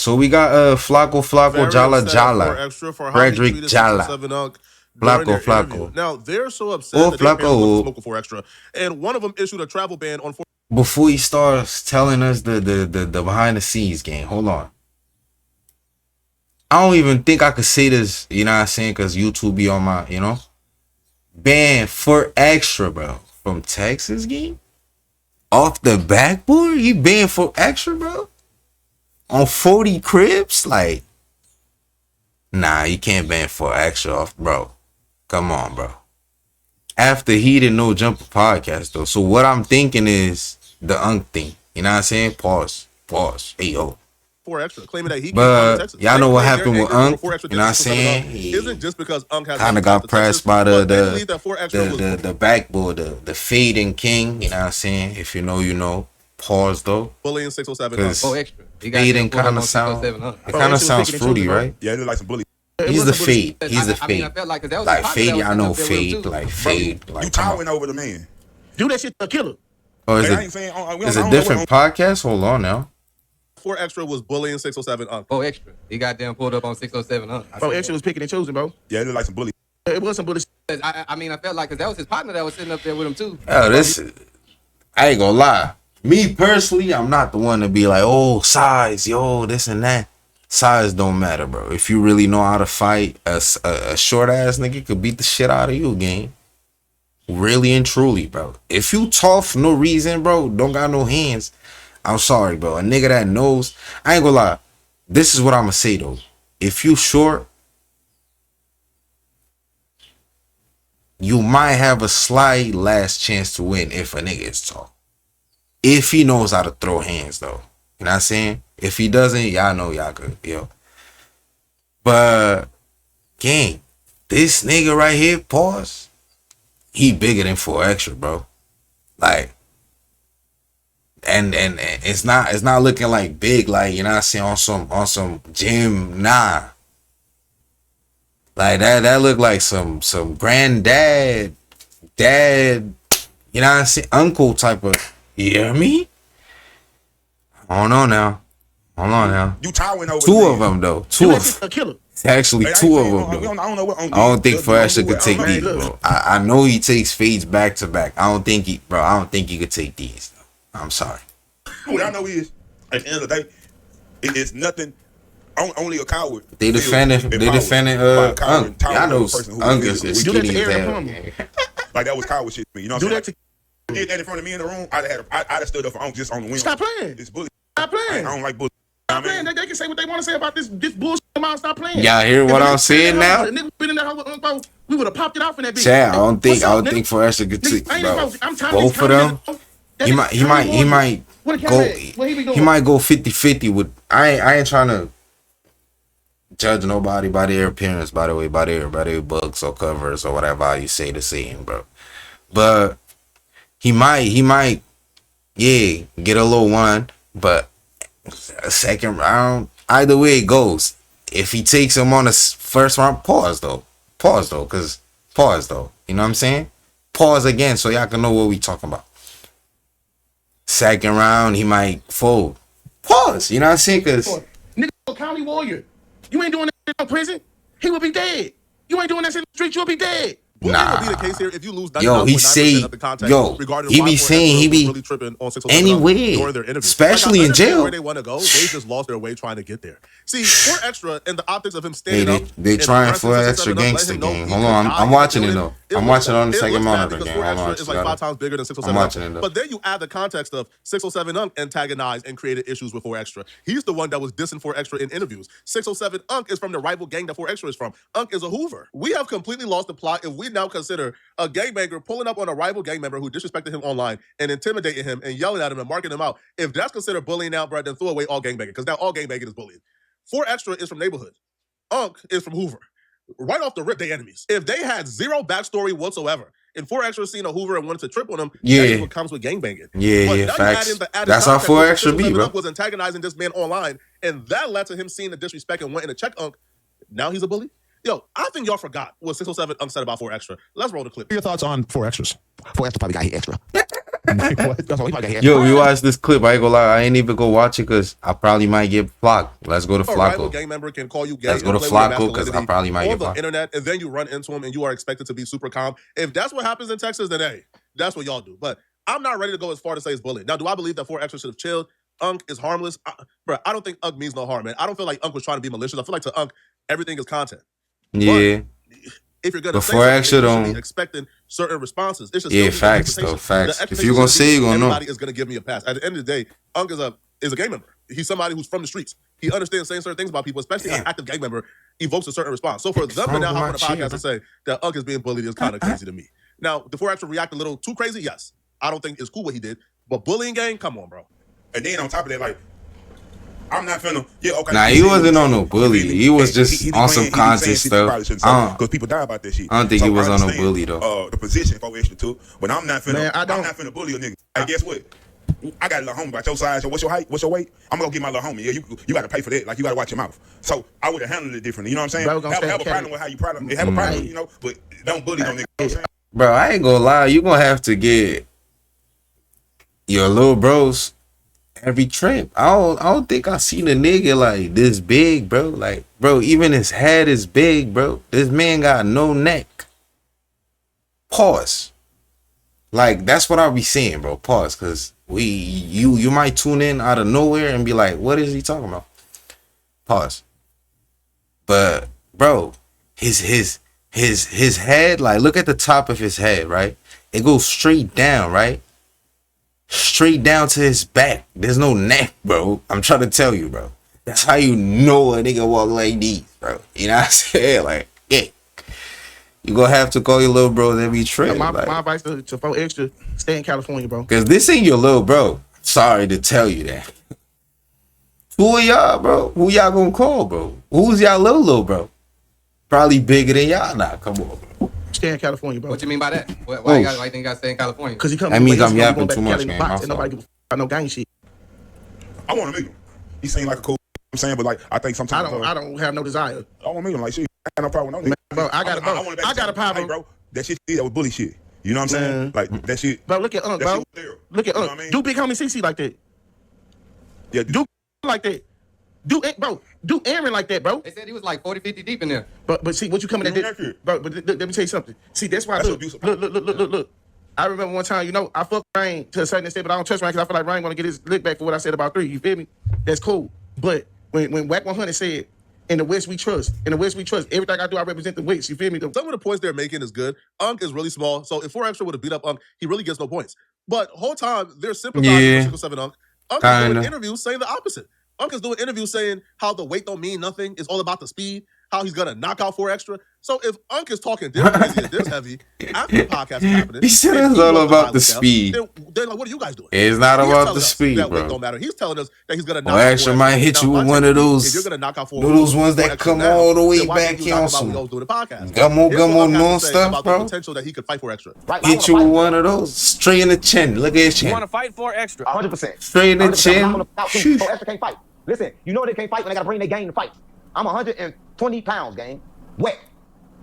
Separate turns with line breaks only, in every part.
So we got Flaco
Very upset at
Jala.
4Extra for how he
Frederick
treated
Jala.
607 Unc during their interview.
Flaco.
Now, they're so upset
Oh,
that they apparently went to
Flaco.
smoke with 4Extra, and one of them issued a travel ban on 4.
Before he starts telling us the behind the scenes game, hold on. I don't even think I could say this, you know what I'm saying, because YouTube be on my, you know. Ban 4Extra, bro, from Texas game? Off the backboard? He banned 4Extra, bro? On 40 Crips? Like, nah, you can't ban 4Extra off, bro. Come on, bro. After he did No Jumper podcast, though. So what I'm thinking is the Unc thing. You know what I'm saying? Pause. Hey, yo.
4Extra, claiming that he
But
Texas.
y'all know what happened with Unc.
You
know what I'm saying?
Isn't just because Unc has
kind of got pressed by the backboard, the fading king. You know what I'm saying? If you know, you know. Pause though.
Bullying 607.
Extra.
Fading kind of sound. It kind of sounds fruity, right?
Yeah, it look like some bully.
He's the fade. He's the fade.
I felt like that was
like fade. I know fade. Like fade.
Bro,
like
you towering over the man.
Do that shit to a killer.
Oh,
Hey, I ain't saying,
is it different podcast? Hold on now.
4Extra was bullying 607 Unc.
4Extra. He got damn pulled up on 607 Unc.
4Extra was picking and choosing, bro.
Yeah, it look like some bully.
It was some bully.
I mean, I felt like that was his partner that was sitting up there with him too.
Oh, I ain't gonna lie. Me personally, I'm not the one to be like, oh, size, yo, this and that. Size don't matter, bro. If you really know how to fight, a short ass nigga could beat the shit out of you, gang. Really and truly, bro. If you tough for no reason, bro, don't got no hands, I'm sorry, bro. A nigga that knows, I ain't gonna lie. This is what I'm gonna say though. If you short, you might have a slight last chance to win if a nigga is tall. If he knows how to throw hands though. You know what I'm saying? If he doesn't, y'all know y'all could, yo. But gang, this nigga right here, pause. He bigger than 4Extra, bro. Like, and it's not looking like big, like, you know what I'm saying, on some gym, nah. Like that look like some granddad, dad, you know what I'm saying, uncle type of, you hear me? I don't know now. Hold on now.
You towering over
two of them though. Two of
a killer.
Actually,
Hey,
two of them though.
I don't know what.
I don't think 4Extra could take these, bro. I know he takes fades back to back. I don't think he could take these. I'm sorry.
What I know is, at the end of the day, it's nothing. Only a coward.
They defending Unc. Y'all know Unc is skinny as hell.
Like that was coward shit to me. You know what I'm saying? Did that in front of me in the room, I'd have stood up for Unc just on the wing.
Stop playing.
It's bully.
Stop playing.
I don't like bully.
Stop playing. They can say what they want to say about this bullshit. Stop playing.
Y'all hear what I'm saying now?
Nigga been in that house with Unc, we would have popped it off in that bitch.
Chad, I don't think 4Extra could take, bro. Both of them. He might go 50-50 with. I ain't trying to judge nobody by their appearance, by the way, by their books or covers or whatever you say to see him, bro. But he might, yeah, get a little one, but a second round, either way it goes. If he takes him on the first round, pause though, you know what I'm saying? Pause again so y'all can know what we talking about. Second round, he might fold. Pause, you know what I'm saying? Cause
nigga, county warrior, you ain't doing that shit in prison, he will be dead. You ain't doing that shit in the street, you'll be dead.
Nah. Be the case here if you lose
he say, he be saying he be really anywhere, especially in jail.
Where they want to go, they just lost their way trying to get there. See, 4Extra and the optics of him standing up.
They trying 4Extra gangster game. Hold on, I'm watching it though. I'm watching it on the second monitor game.
4Extra is like 5 times bigger than 607.
I'm watching it though.
But then you add the context of 607 Unc antagonized and created issues with 4Extra. He's the one that was dissing 4Extra in interviews. 607 Unc is from the rival gang that 4Extra is from. Unc is a Hoover. We have completely lost the plot if we now consider a gangbanger pulling up on a rival gang member who disrespected him online and intimidating him and yelling at him and marking him out. If that's considered bullying now, bro, then throw away all gangbanging, because now all gangbanging is bullying. 4Extra is from neighborhood. Unc is from Hoover. Right off the rip, they enemies. If they had zero backstory whatsoever, and 4Extra seen a Hoover and wanted to trip on him, that's what comes with gangbanging.
Yeah, facts. That's how 4Extra be, bro.
Was antagonizing this man online, and that led to him seeing the disrespect and wanting to check Unc. Now he's a bully? Yo, I think y'all forgot what 607 Unc said about 4Extra. Let's roll the clip.
What are your thoughts on 4Extras? 4Extra probably got hit extra.
That's all he probably got.
Yo, we watched this clip. I ain't gonna lie. I ain't even go watch it because I probably might get flocked. Let's go to
A rival
Flacco.
gang member can call you gay.
Let's go to
and play with your
Flacco because I probably might
on
get
the
flocked.
internet, and then you run into him, and you are expected to be super calm. If that's what happens in Texas, then hey, that's what y'all do. But I'm not ready to go as far to say it's bullying. Now, do I believe that 4 Extra should have chilled? Unc is harmless. Bro, I don't think Unc means no harm, man. I don't feel like Unc was trying to be malicious. I feel like to Unc, everything is content.
Yeah.
If you're gonna say
Before
something,
Extra
you should
don't.
be expecting certain responses. It should
Yeah,
still be
facts though.
expectation.
Facts.
The
If you're gonna
expectation
say, you're
should be
gonna know.
everybody is gonna give me a pass. At the end of the day, Unc is a gang member. He's somebody who's from the streets. He understands saying certain things about people, especially an active gang member, evokes a certain response. So for them to now hop on the podcast and say that Unc is being bullied is kind of crazy to me. Now, the 4 Extra react a little too crazy, yes. I don't think it's cool what he did. But bullying gang, come on, bro.
And then on top of that, like, I'm not finna. Yeah, okay.
Nah, he wasn't on no bully. He was just on some content stuff.
Because people die about that shit.
I don't think he was on no
understand,
bully though.
The position 4 Extra too, but I'm not finna.
Man,
I'm not finna bully a nigga. Like, guess what? I got a little homie about your size. So what's your height? What's your weight? I'm gonna go get my little homie. Yeah, you got to pay for that. Like, you got to watch your mouth. So I would have handled it differently. You know what I'm saying?
Bro, gonna
have
stand
a problem with how you problem. Have a problem, you know, but don't bully no nigga. You know what I'm saying?
Bro, I ain't gonna lie. You gonna have to get your little bros every trip. I don't think I seen a nigga like this big, bro. Like, bro, even his head is big, bro. This man got no neck. Pause. Like, that's what I'll be saying, bro. Pause, cause you might tune in out of nowhere and be like, what is he talking about? Pause. But bro, his head, like, look at the top of his head, right? It goes straight down, right? Straight down to his back. There's no neck, bro. I'm trying to tell you, bro. That's how you know a nigga walk like these, bro. You know what I'm saying? Like, yeah. You gonna have to call your little bros every trip.
My
like,
advice to 4 Extra, stay in California, bro.
cause this ain't your little bro. Sorry to tell you that. Who are y'all, bro? Who y'all gonna call, bro? Who's y'all little bro? Probably bigger than y'all now. Come on, bro.
Stay in California, bro.
What you mean by that? Why you think you got to stay in California?
Because he come.
That means
he's
I'm
gonna
yapping
go back
too
to
much,
Cali
man.
box,
My
and nobody give a fuck, no gang shit.
I want to meet him. He seemed like a cool. I'm saying, but like, I think sometimes
I don't have no desire.
I want to meet him. Like, shit, I got no problem with no nigga.
Bro, I got a problem.
Hey, bro, that shit that was bully shit. You know what I'm saying?
Man.
Like, that shit.
Bro, look at Unc,
That
bro.
shit was there.
Look at
You know
Unc.
what I mean?
Do big homie CC like that.
Yeah,
Do like that. Do Aaron like that, bro.
They said he was like 40, 50 deep in there.
But see what you coming at
You
this,
accurate.
bro. But let me tell you something. See, that's why
That's
look.
abuse.
I remember one time, you know, I fuck Rain to a certain extent, but I don't trust Rain because I feel like Rain gonna get his lick back for what I said about 3. You feel me? That's cool. But when Wack 100 said, "In the West we trust," everything I do, I represent the West. You feel me?
Some of the points they're making is good. Unc is really small, so if 4 Extra would have beat up Unc, he really gets no points. But whole time they're sympathizing with 607 Unc. Unc is doing interviews saying the opposite. Unc is doing interviews saying how the weight don't mean nothing. It's all about the speed. How he's gonna knock out 4 Extra. So if Unc is talking this crazy and this heavy after the podcast is happening,
He said
and
it's all
wants to
about
buy
the
with them,
speed.
Then like, what are you guys doing?
It's not
He's
about
telling
the
us
speed,
that weight
bro.
don't matter. He's telling us that he's gonna knock
Or
out
Extra
4
might
Extra.
hit you
Now,
with
my
one
take
of
is,
those.
if you're gonna knock out 4
Those ones that
4 Extra
come
now,
all the way
then why
back
didn't you
here
talk
on
about
some
when we go through the podcast?
gummo
Here's what Unc has
non
to say
stuff,
about
bro.
the potential that he could fight 4 Extra.
Right,
Hit you with one of those straight in the chin. Look at his
You want
chin.
to fight 4 Extra?
100%.
Straight in the
100%.
chin.
I'm not gonna
Sheesh.
4 Extra can't fight. Listen, you know they can't fight when they gotta bring their game to fight. I'm 120 pounds, gang. Wet.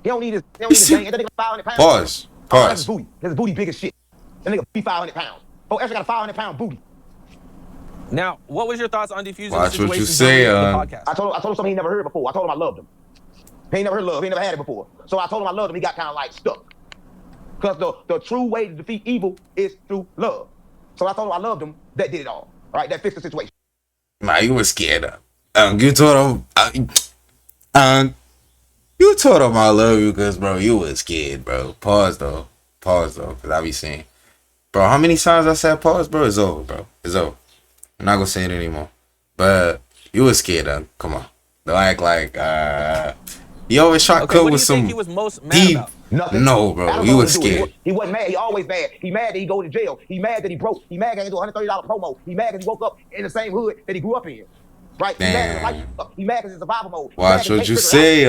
He don't need his gang. That nigga 500 pounds.
Pause.
Oh, that's his
Pause.
booty. His booty big as shit. That nigga be 500 pounds. 4 Extra got a 500-pound booty.
Now, what was your thoughts on defusing
Watch
the
what you
situation
say,
during the podcast?
I told him something he never heard before. I told him I loved him. He ain't never heard love. He ain't never had it before. So I told him I loved him. He got kind of like stuck. Because the true way to defeat evil is through love. So I told him I loved him. That did it all. Right? That fixed the situation.
Nah, you was scared of. You told him. You told him I love you because, bro, you was scared, bro. Pause though, because I be saying, bro, how many times I said pause, bro? It's over, bro. It's over. I'm not gonna say it anymore. But you was scared of. Come on, don't act like you always try to
Okay,
come
what do
with
you
some
think he was most mad
deep.
about?
Nothing.
No, bro,
Adam
you
told
was
him to do it.
scared.
He wasn't mad. He always mad. He mad that he go to jail. He mad that he broke. He mad that he do a $130 promo. He mad that he woke up in the same hood that he grew up in. Right? He mad
Damn.
he mad because it's survival mode. He
Watch
mad
what
'cause
you
he
say,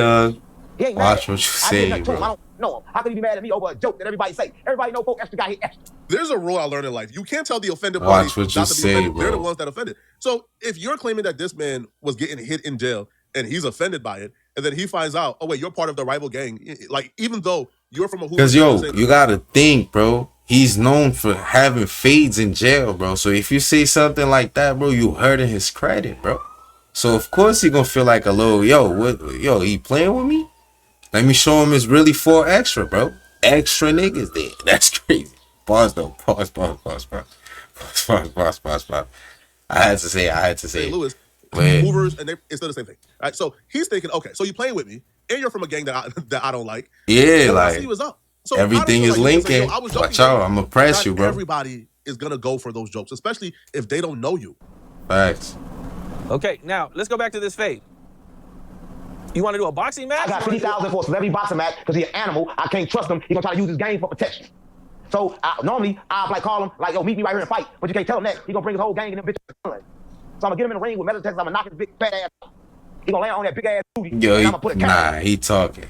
He ain't
Watch
mad.
what you
I
say,
did nothing to him.
bro.
I don't know him. How could he be mad at me over a joke that everybody say? Everybody know 4 Extra got hit extra.
There's a rule I learned in life. You can't tell the offended
Watch
party
what you
not to be
say,
offended. They're the
bro.
ones that offended. So if you're claiming that this man was getting hit in jail and he's offended by it, and then he finds out, oh wait, you're part of the rival gang. Like, even though you're from a hood.
Because, yo, you gotta think, bro. he's known for having fades in jail, bro. So if you say something like that, bro, you hurting his credit, bro. So of course he gonna feel like a little, yo, he playing with me? Let me show him it's really 4 extra, bro. Extra niggas there. That's crazy. Pause though. Pause. I had to say it.
Lewis,
Man.
Hoovers, and it's still the same thing. Right? So he's thinking, okay, so you playing with me, and you're from a gang that I don't like.
Yeah,
And I
like
see what's up. So
everything is linking. Watch out, I'm gonna press you, bro.
Everybody is gonna go for those jokes, especially if they don't know you.
Facts.
Okay, now let's go back to this fade. You want to do a boxing match?
I got 50,000 for a celebrity boxing match because he's an animal. I can't trust him. He's gonna try to use his game for protection. So normally I like call him like, yo, meet me right here and fight. But you can't tell him that. He's gonna bring his whole gang and them bitches. So I'm gonna get him in the ring with metal detectors. I'm gonna knock his big fat ass out. He gonna land on that big ass booty.
Yo,
and I'm gonna put a camera.
he talking.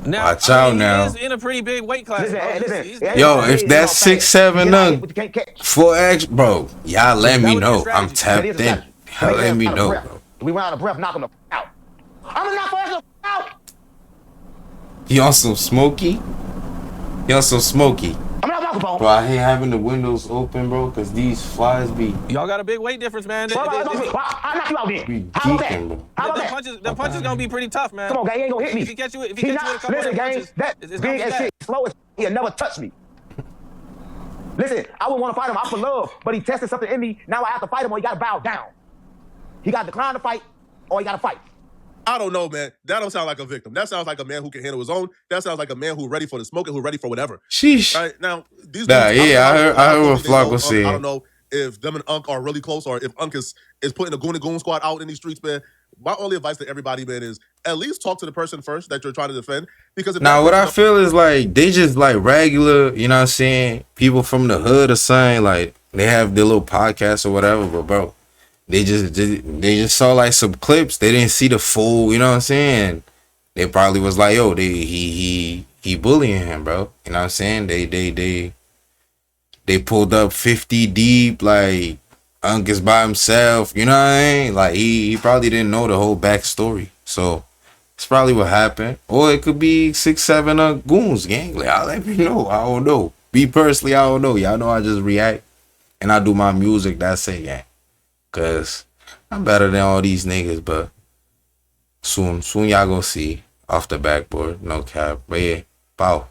Now,
Watch out
he
now.
is in a pretty big weight class.
Listen.
Yo, if that's 6'7" 4 extra, bro, y'all let me know. I'm tapped in. Y'all let me know, bro.
We went out of breath, knock him out. I'm gonna knock first out.
You on some smoky? You on some smoky?
I'm not walking,
Bro, I hate having the windows open, bro, because these flies be
Y'all got a big weight difference, man.
I'll knock you out then.
How about that? Bro.
How about
The punch is gonna be pretty tough, man.
Come on, gang, he ain't gonna hit me.
If he catch you with a couple
listen,
of
gang,
punches,
that
it's
big
gonna be
as
bad.
shit, slow as he'll never touch me. Listen, I wouldn't want to fight him. I'm for love, but he tested something in me. Now I have to fight him, or he got to bow down. He got to decline to fight, or he got to fight.
I don't know, man. That don't sound like a victim. That sounds like a man who can handle his own. That sounds like a man who's ready for the smoke and who's ready for whatever.
Sheesh.
Right now, these
Nah,
dudes,
yeah, I heard what Flock was saying.
I don't know if them and Unk are really close, or if Unk is putting the Goon squad out in these streets, man. My only advice to everybody, man, is at least talk to the person first that you're trying to defend. Because if
Now, what I feel is like they just like regular, you know what I'm saying? People from the hood or something, like they have their little podcast or whatever, but bro, they just saw like some clips. They didn't see the full, you know what I'm saying? They probably was like, yo, he bullying him, bro. You know what I'm saying? They pulled up 50 deep, like Unk is by himself, you know what I mean? Like he probably didn't know the whole backstory. So it's probably what happened. Or it could be 6-7 goons, gang. Like, I'll let you know. I don't know. Me personally, I don't know. Y'all know I just react and I do my music. That's it, gang. Cause I'm better than all these niggas, but soon y'all gonna see off the backboard, no cap. But yeah, pow.